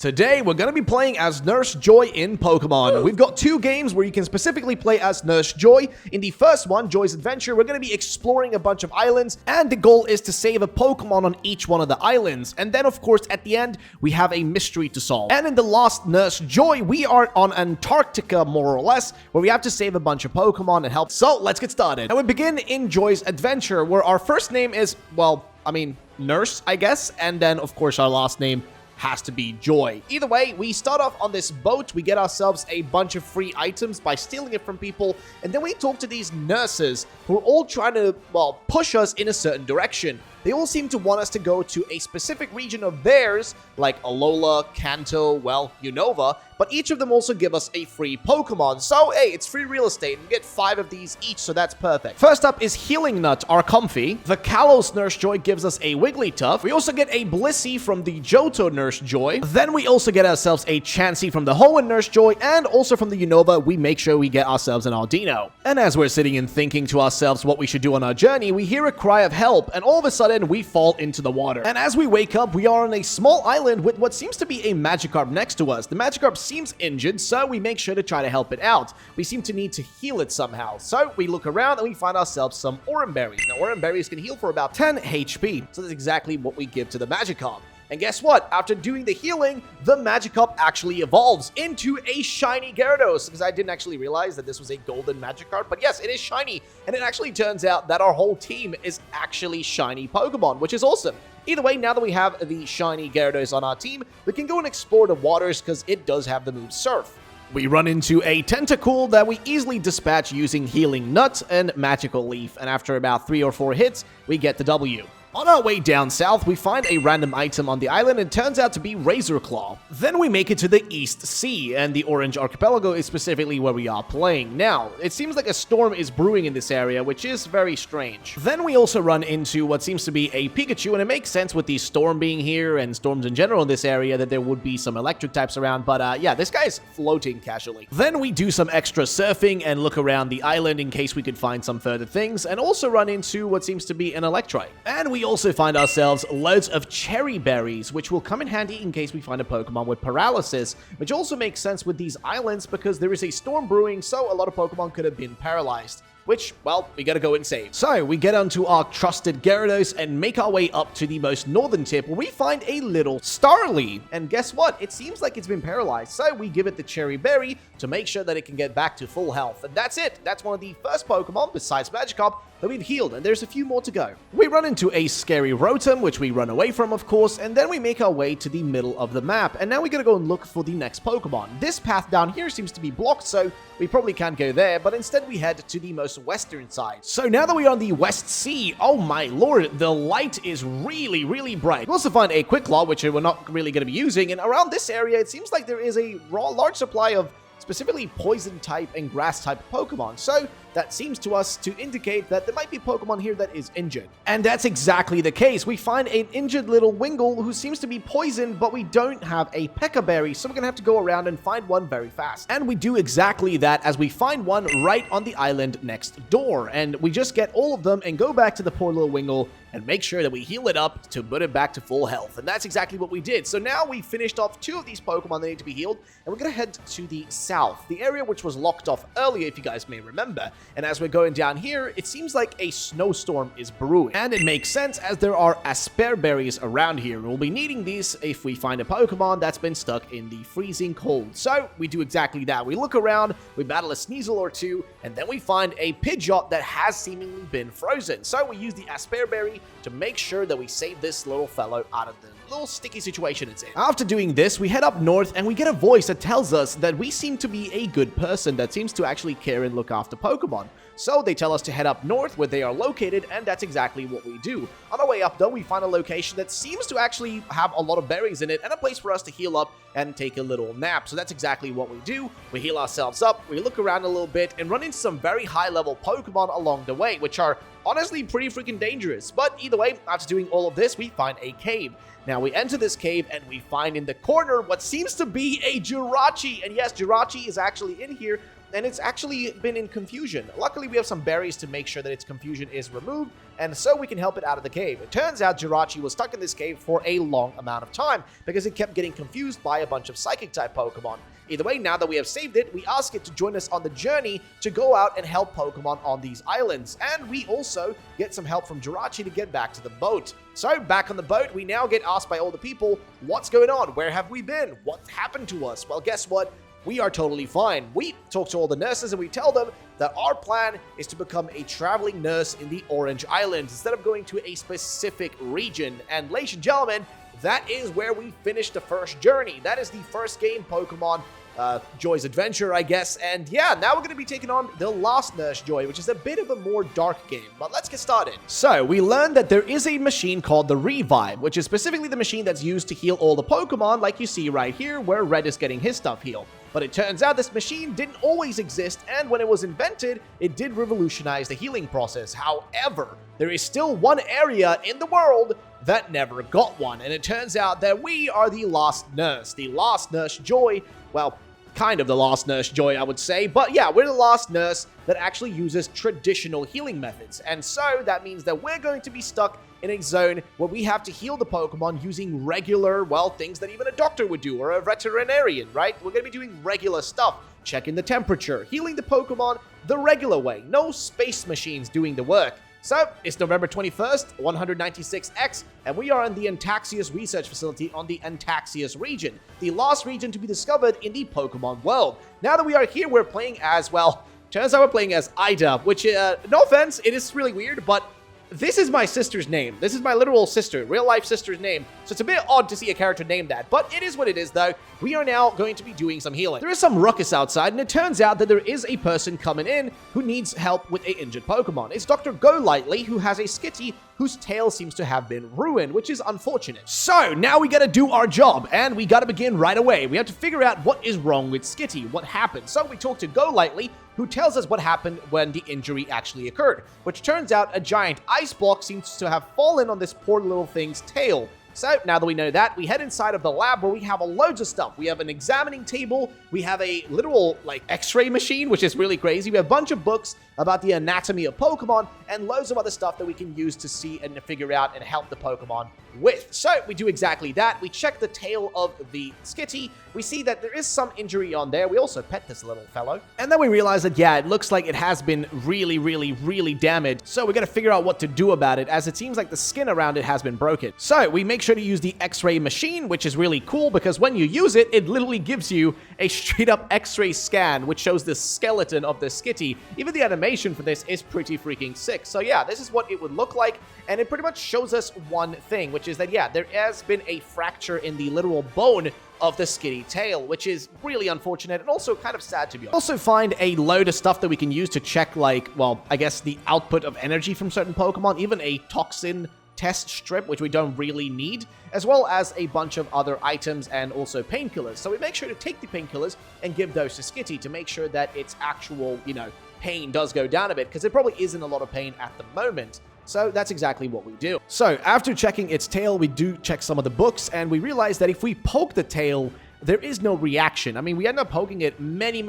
Today, we're going to be playing as Nurse Joy in Pokemon. We've got two games where you can specifically play as Nurse Joy. In the first one, Joy's Adventure, we're going to be exploring a bunch of islands, and the goal is to save a Pokemon on each one of the islands. And then, of course, at the end, we have a mystery to solve. And in the last Nurse Joy, we are on Antarctica, more or less, where we have to save a bunch of Pokemon and help. So, let's get started. And we begin in Joy's Adventure, where our first name is, Nurse, I guess. And then, of course, our last name has to be Joy. Either way, we start off on this boat, we get ourselves a bunch of free items by stealing it from people, and then we talk to these nurses who are all trying to, push us in a certain direction. They all seem to want us to go to a specific region of theirs, like Alola, Kanto, Unova, but each of them also give us a free Pokemon. So, hey, it's free real estate. We get 5 of these each, so that's perfect. First up is Healing Nut, our Comfy. The Kalos Nurse Joy gives us a Wigglytuff. We also get a Blissey from the Johto Nurse Joy. Then we also get ourselves a Chansey from the Hoenn Nurse Joy, and also from the Unova, we make sure we get ourselves an Audino. And as we're sitting and thinking to ourselves what we should do on our journey, we hear a cry of help, and all of a sudden, we fall into the water. And as we wake up, we are on a small island with what seems to be a Magikarp next to us. The Magikarp seems injured, so we make sure to try to help it out. We seem to need to heal it somehow. So we look around and we find ourselves some Oran Berries. Now, Oran Berries can heal for about 10 HP, so that's exactly what we give to the Magikarp. And guess what? After doing the healing, the Magikarp actually evolves into a shiny Gyarados, because I didn't actually realize that this was a golden Magikarp, but yes, it is shiny, and it actually turns out that our whole team is actually shiny Pokemon, which is awesome. Either way, now that we have the shiny Gyarados on our team, we can go and explore the waters, because it does have the move Surf. We run into a Tentacool that we easily dispatch using Healing Nut and Magical Leaf, and after about 3 or 4 hits, we get the W. On our way down south, we find a random item on the island, and it turns out to be Razor Claw. Then we make it to the East Sea, and the Orange Archipelago is specifically where we are playing. Now, it seems like a storm is brewing in this area, which is very strange. Then we also run into what seems to be a Pikachu, and it makes sense with the storm being here, and storms in general in this area, that there would be some electric types around, but yeah, this guy is floating casually. Then we do some extra surfing and look around the island in case we could find some further things, and also run into what seems to be an Electrike. And we also find ourselves loads of cherry berries, which will come in handy in case we find a Pokemon with paralysis, which also makes sense with these islands because there is a storm brewing, so a lot of Pokemon could have been paralyzed. Which, we gotta go and save. So, we get onto our trusted Gyarados and make our way up to the most northern tip where we find a little Starly. And guess what? It seems like it's been paralyzed, so we give it the Cherry Berry to make sure that it can get back to full health. And that's it. That's one of the first Pokemon, besides Magikarp, that we've healed, and there's a few more to go. We run into a scary Rotom, which we run away from, of course, and then we make our way to the middle of the map, and now we gotta go and look for the next Pokemon. This path down here seems to be blocked, so we probably can't go there, but instead we head to the most western side. So now that we're on the West Sea, oh my lord, the light is really, really bright. We also find a Quicklaw, which we're not really gonna be using, and around this area, it seems like there is a large supply of specifically poison type and grass type Pokemon. So that seems to us to indicate that there might be Pokemon here that is injured. And that's exactly the case. We find an injured little Wingull who seems to be poisoned, but we don't have a Pekka Berry, so we're gonna have to go around and find one very fast. And we do exactly that as we find one right on the island next door. And we just get all of them and go back to the poor little Wingull and make sure that we heal it up to put it back to full health. And that's exactly what we did. So now we finished off 2 of these Pokemon that need to be healed, and we're gonna head to the south, the area which was locked off earlier, if you guys may remember. And as we're going down here, it seems like a snowstorm is brewing. And it makes sense as there are Asperberries around here. We'll be needing these if we find a Pokemon that's been stuck in the freezing cold. So we do exactly that. We look around, we battle a Sneasel or 2, and then we find a Pidgeot that has seemingly been frozen. So we use the Asperberry to make sure that we save this little fellow out of the little sticky situation it's in. After doing this, we head up north and we get a voice that tells us that we seem to be a good person that seems to actually care and look after Pokemon. So they tell us to head up north where they are located, and that's exactly what we do. On our way up though, we find a location that seems to actually have a lot of berries in it and a place for us to heal up and take a little nap. So that's exactly what we do. We heal ourselves up, we look around a little bit, and run into some very high level Pokemon along the way, which are honestly pretty freaking dangerous. But either way, after doing all of this, we find a cave. Now we enter this cave and we find in the corner what seems to be a Jirachi. And yes, Jirachi is actually in here, and it's actually been in confusion. Luckily, we have some berries to make sure that its confusion is removed, and so we can help it out of the cave. It turns out Jirachi was stuck in this cave for a long amount of time because it kept getting confused by a bunch of Psychic-type Pokemon. Either way, now that we have saved it, we ask it to join us on the journey to go out and help Pokemon on these islands. And we also get some help from Jirachi to get back to the boat. So, back on the boat, we now get asked by all the people, what's going on? Where have we been? What happened to us? Well, guess what? We are totally fine. We talk to all the nurses and we tell them that our plan is to become a traveling nurse in the Orange Islands instead of going to a specific region. And ladies and gentlemen, that is where we finished the first journey. That is the first game, Pokemon Joy's Adventure, I guess. And yeah, now we're going to be taking on the last Nurse Joy, which is a bit of a more dark game. But let's get started. So, we learned that there is a machine called the Revive, which is specifically the machine that's used to heal all the Pokemon, like you see right here, where Red is getting his stuff healed. But it turns out this machine didn't always exist, and when it was invented, it did revolutionize the healing process. However, there is still one area in the world that never got one, and it turns out that we are the last Nurse Joy. Well, kind of the last Nurse Joy, I would say, but yeah, we're the last nurse that actually uses traditional healing methods, and so that means that we're going to be stuck in a zone where we have to heal the Pokemon using regular, well, things that even a doctor would do, or a veterinarian, right? We're going to be doing regular stuff, checking the temperature, healing the Pokemon the regular way, no space machines doing the work. So, it's November 21st, 196X, and we are in the Antaxius Research Facility on the Antaxius region, the last region to be discovered in the Pokemon world. Now that we are here, we're playing as, well, turns out we're playing as Ida, which, no offense, it is really weird, but this is my sister's name. This is my literal sister, real-life sister's name. So it's a bit odd to see a character named that, but it is what it is, though. We are now going to be doing some healing. There is some ruckus outside, and it turns out that there is a person coming in who needs help with an injured Pokemon. It's Dr. Golightly, who has a Skitty whose tail seems to have been ruined, which is unfortunate. So, now we gotta do our job, and we gotta begin right away. We have to figure out what is wrong with Skitty, what happened. So, we talk to Golightly, who tells us what happened when the injury actually occurred, which turns out a giant ice block seems to have fallen on this poor little thing's tail. So, now that we know that, we head inside of the lab where we have loads of stuff. We have an examining table, we have a literal, x-ray machine, which is really crazy. We have a bunch of books about the anatomy of Pokemon, and loads of other stuff that we can use to see and figure out and help the Pokemon with. So, we do exactly that. We check the tail of the Skitty. We see that there is some injury on there. We also pet this little fellow. And then we realize that, yeah, it looks like it has been really, really, really damaged. So, we gotta figure out what to do about it, as it seems like the skin around it has been broken. So, we make sure to use the X-ray machine, which is really cool because when you use it, it literally gives you a straight-up X-ray scan, which shows the skeleton of the Skitty. Even the animation for this is pretty freaking sick. So yeah, this is what it would look like, and it pretty much shows us one thing, which is that, yeah, there has been a fracture in the literal bone of the Skitty tail, which is really unfortunate and also kind of sad to be honest. Also find a load of stuff that we can use to check, well, I guess the output of energy from certain Pokemon, even a toxin test strip, which we don't really need, as well as a bunch of other items and also painkillers. So we make sure to take the painkillers and give those to Skitty to make sure that its actual, pain does go down a bit, because it probably isn't a lot of pain at the moment. So that's exactly what we do. So after checking its tail, we do check some of the books, and we realize that if we poke the tail, there is no reaction. I mean, we end up poking it many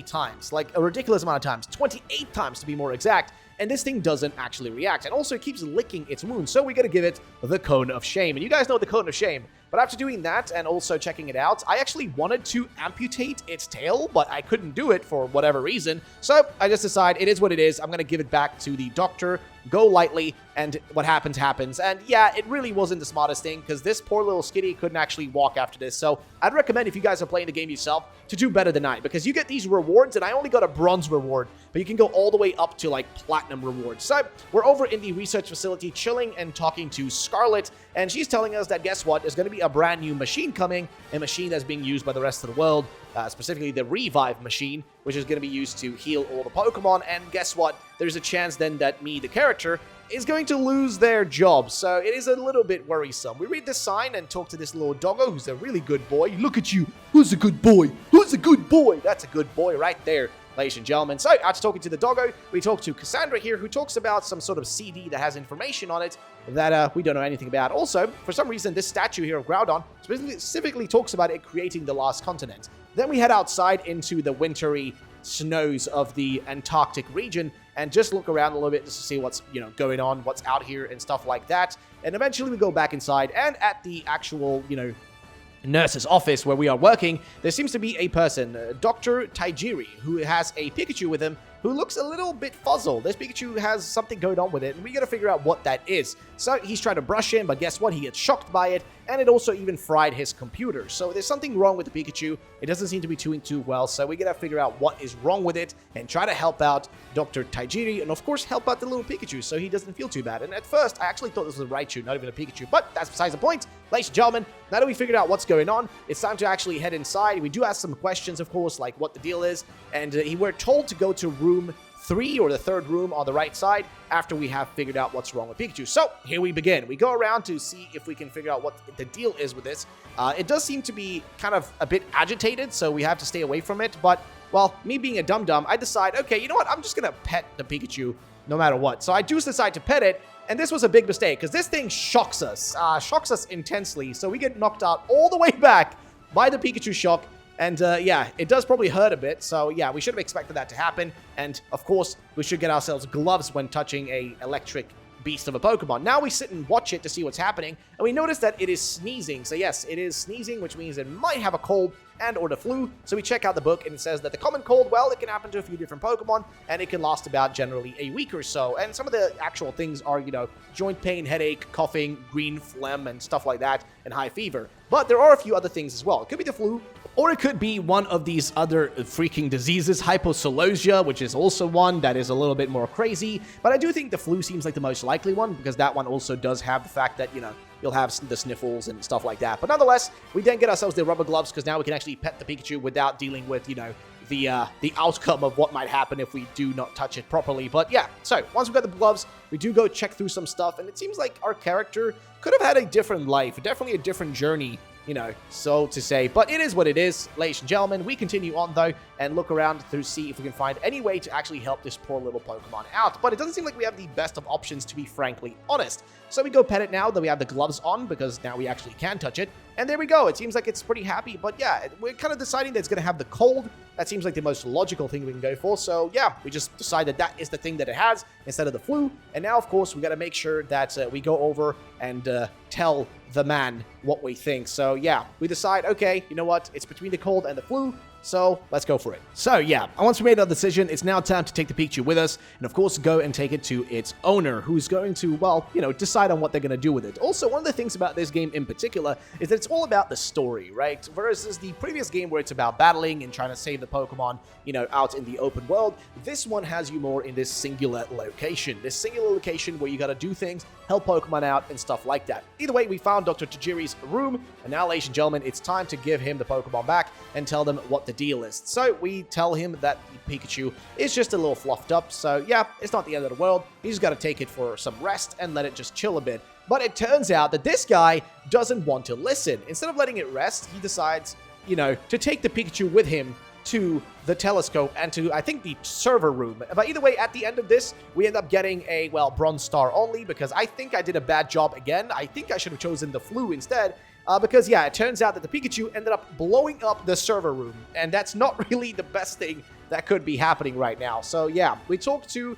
times, like a ridiculous amount of times, 28 times to be more exact, and this thing doesn't actually react. And also, it keeps licking its wound, so we gotta give it the Cone of Shame. And you guys know the Cone of Shame. But after doing that and also checking it out, I actually wanted to amputate its tail, but I couldn't do it for whatever reason. So I just decided it is what it is. I'm going to give it back to the doctor, Golightly, and what happens, happens. And yeah, it really wasn't the smartest thing, because this poor little Skitty couldn't actually walk after this. So I'd recommend, if you guys are playing the game yourself, to do better than I, because you get these rewards, and I only got a bronze reward, but you can go all the way up to platinum rewards. So we're over in the research facility chilling and talking to Scarlet, and she's telling us that, guess what, there's going to be a brand new machine coming, a machine that's being used by the rest of the world, specifically the Revive machine, which is going to be used to heal all the Pokemon. And guess what, there's a chance then that me, the character, is going to lose their job, so it is a little bit worrisome. We read this sign and talk to this little doggo who's a really good boy. Look at you, who's a good boy? Who's a good boy? That's a good boy right there, ladies and gentlemen. So after talking to the doggo, we talk to Cassandra here, who talks about some sort of CD that has information on it that we don't know anything about. Also, for some reason, this statue here of Groudon specifically talks about it creating the last continent. Then we head outside into the wintry snows of the Antarctic region and just look around a little bit just to see what's, going on, what's out here and stuff like that. And eventually we go back inside, and at the actual, nurse's office where we are working, there seems to be a person, Dr. Tajiri, who has a Pikachu with him who looks a little bit fuzzled. This Pikachu has something going on with it, and we gotta figure out what that is. So he's trying to brush him, but guess what? He gets shocked by it, and it also even fried his computer. So there's something wrong with the Pikachu. It doesn't seem to be doing too well, so we gotta figure out what is wrong with it and try to help out Dr. Tajiri, and of course help out the little Pikachu so he doesn't feel too bad. And at first, I actually thought this was a Raichu, not even a Pikachu, but that's besides the point. Ladies and gentlemen, now that we figured out what's going on, it's time to actually head inside. We do ask some questions, of course, like what the deal is, and we're told to go to room 3, or the third room on the right side, after we have figured out what's wrong with Pikachu. So here we begin. We go around to see if we can figure out what the deal is with this. It does seem to be kind of a bit agitated, so we have to stay away from it. But, well, me being a dum-dum, I decide, okay, you know what? I'm just going to pet the Pikachu no matter what. So I do decide to pet it, and this was a big mistake, because this thing shocks us intensely. So we get knocked out all the way back by the Pikachu shock. And yeah, it does probably hurt a bit, so yeah, we should have expected that to happen. And of course, we should get ourselves gloves when touching a electric beast of a Pokemon. Now we sit and watch it to see what's happening, and we notice that it is sneezing. So yes, it is sneezing, which means it might have a cold and or the flu. So we check out the book, and it says that the common cold, well, it can happen to a few different Pokemon, and it can last about generally a week or so. And some of the actual things are, joint pain, headache, coughing, green phlegm, and stuff like that, and high fever. But there are a few other things as well. It could be the flu, or it could be one of these other freaking diseases, hypocellusia, which is also one that is a little bit more crazy. But I do think the flu seems like the most likely one, because that one also does have the fact that, you'll have the sniffles and stuff like that. But nonetheless, we then get ourselves the rubber gloves, because now we can actually pet the Pikachu without dealing with, the outcome of what might happen if we do not touch it properly. But yeah, so once we've got the gloves, we do go check through some stuff, and it seems like our character could have had a different life, definitely a different journey, so to say. But it is what it is, ladies and gentlemen. We continue on, though, and look around to see if we can find any way to actually help this poor little Pokemon out. But it doesn't seem like we have the best of options, to be frankly honest. So we go pet it now that we have the gloves on, because now we actually can touch it. And there we go. It seems like it's pretty happy. But yeah, we're kind of deciding that it's going to have the cold. That seems like the most logical thing we can go for. So yeah, we just decide that that is the thing that it has instead of the flu. And now, of course, we got to make sure that we go over and tell the man what we think. So yeah, we decide, okay, you know what? It's between the cold and the flu. So let's go for it. So yeah, once we made our decision, it's now time to take the Pikachu with us, and of course go and take it to its owner, who's going to, well, decide on what they're going to do with it. Also, one of the things about this game in particular is that it's all about the story, right? Versus the previous game where it's about battling and trying to save the Pokemon, out in the open world. This one has you more in this singular location. This singular location where you got to do things, help Pokemon out, and stuff like that. Either way, we found Dr. Tajiri's room, and now, ladies and gentlemen, it's time to give him the Pokemon back and tell them what the deal is. So we tell him that the Pikachu is just a little fluffed up, so yeah, it's not the end of the world. He's got to take it for some rest and let it just chill a bit. But it turns out that this guy doesn't want to listen. Instead of letting it rest, he decides, to take the Pikachu with him to the telescope and to, I think, the server room. But either way, at the end of this, we end up getting a, well, bronze star only, because I think I did a bad job again. I think I should have chosen the flu instead. Because, yeah, it turns out that the Pikachu ended up blowing up the server room, and that's not really the best thing that could be happening right now. So, yeah, we talked to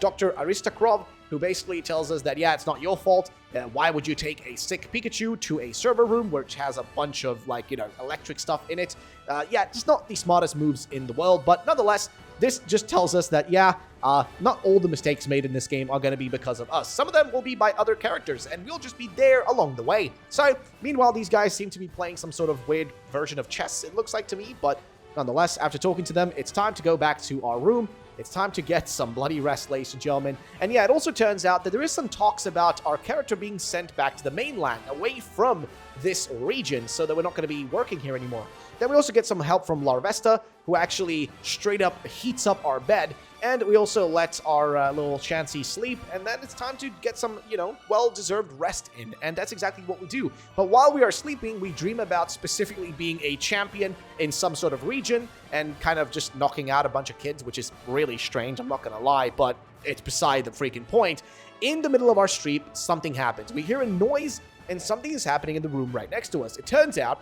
Dr. Aristokrov, who basically tells us that, yeah, it's not your fault. Why would you take a sick Pikachu to a server room which has a bunch of, electric stuff in it? Yeah, just not the smartest moves in the world, but nonetheless, this just tells us that, yeah, not all the mistakes made in this game are going to be because of us. Some of them will be by other characters, and we'll just be there along the way. So, meanwhile, these guys seem to be playing some sort of weird version of chess, it looks like to me, but nonetheless, after talking to them, it's time to go back to our room. It's time to get some bloody rest, ladies and gentlemen. And yeah, it also turns out that there is some talks about our character being sent back to the mainland, away from this region, so that we're not going to be working here anymore. Then we also get some help from Larvesta, who actually straight up heats up our bed, and we also let our little Chansey sleep, and then it's time to get some, well-deserved rest in, and that's exactly what we do. But while we are sleeping, we dream about specifically being a champion in some sort of region, and kind of just knocking out a bunch of kids, which is really strange, I'm not gonna lie, but it's beside the freaking point. In the middle of our street, something happens. We hear a noise, and something is happening in the room right next to us. It turns out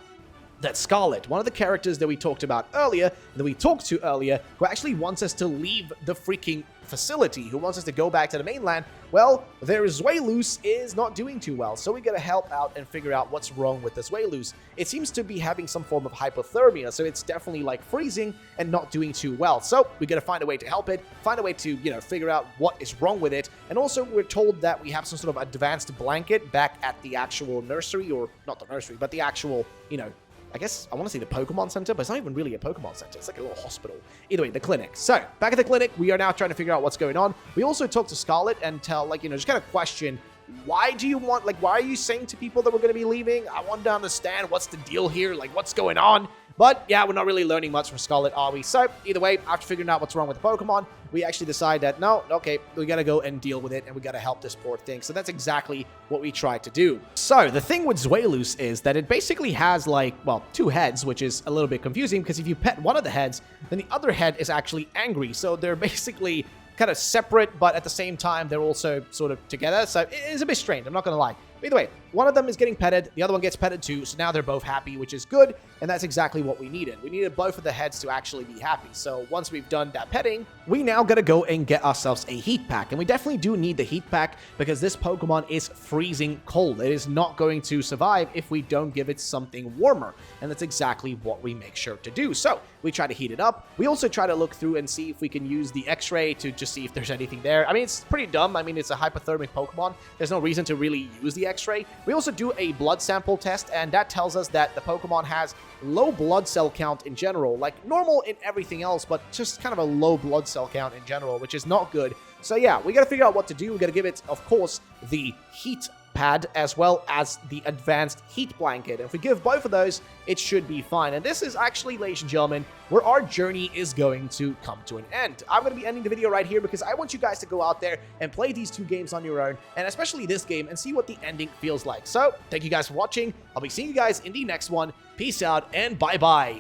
that Scarlet, one of the characters that we talked about earlier, that we talked to earlier, who actually wants us to leave the freaking facility, who wants us to go back to the mainland, well, their zweilous is not doing too well, so we gotta help out and figure out what's wrong with the zweilous. It seems to be having some form of hypothermia, so it's definitely like freezing and not doing too well. So we gotta find a way to help it, find a way to, figure out what is wrong with it, and also we're told that we have some sort of advanced blanket back at the actual nursery, or not the nursery, but the actual, I guess I want to say the Pokemon Center, but it's not even really a Pokemon Center. It's like a little hospital. Either way, the clinic. So, back at the clinic, we are now trying to figure out what's going on. We also talked to Scarlet and tell, just kind of question, why are you saying to people that we're going to be leaving? I want to understand what's the deal here, what's going on? But, yeah, we're not really learning much from Scarlet, are we? So, either way, after figuring out what's wrong with the Pokemon, we actually decide that, no, okay, we gotta go and deal with it, and we gotta help this poor thing. So that's exactly what we tried to do. So, the thing with zweilous is that it basically has, two heads, which is a little bit confusing, because if you pet one of the heads, then the other head is actually angry. So they're basically kind of separate, but at the same time, they're also sort of together. So it is a bit strange, I'm not gonna lie. Either way, one of them is getting petted, the other one gets petted too, so now they're both happy, which is good, and that's exactly what we needed. We needed both of the heads to actually be happy. So once we've done that petting, we now gotta go and get ourselves a heat pack, and we definitely do need the heat pack because this Pokemon is freezing cold. It is not going to survive if we don't give it something warmer, and that's exactly what we make sure to do. So we try to heat it up. We also try to look through and see if we can use the X-ray to just see if there's anything there. I mean, it's pretty dumb. I mean, it's a hypothermic Pokemon. There's no reason to really use the X-ray. We also do a blood sample test, and that tells us that the Pokemon has low blood cell count in general, like normal in everything else, but just kind of a low blood cell count in general, which is not good. So yeah, we gotta figure out what to do. We gotta give it, of course, the heat pad as well as the advanced heat blanket. And if we give both of those, it should be fine. And this is actually, ladies and gentlemen, where our journey is going to come to an end. I'm going to be ending the video right here because I want you guys to go out there and play these two games on your own, and especially this game, and see what the ending feels like. So, thank you guys for watching. I'll be seeing you guys in the next one. Peace out, and bye-bye.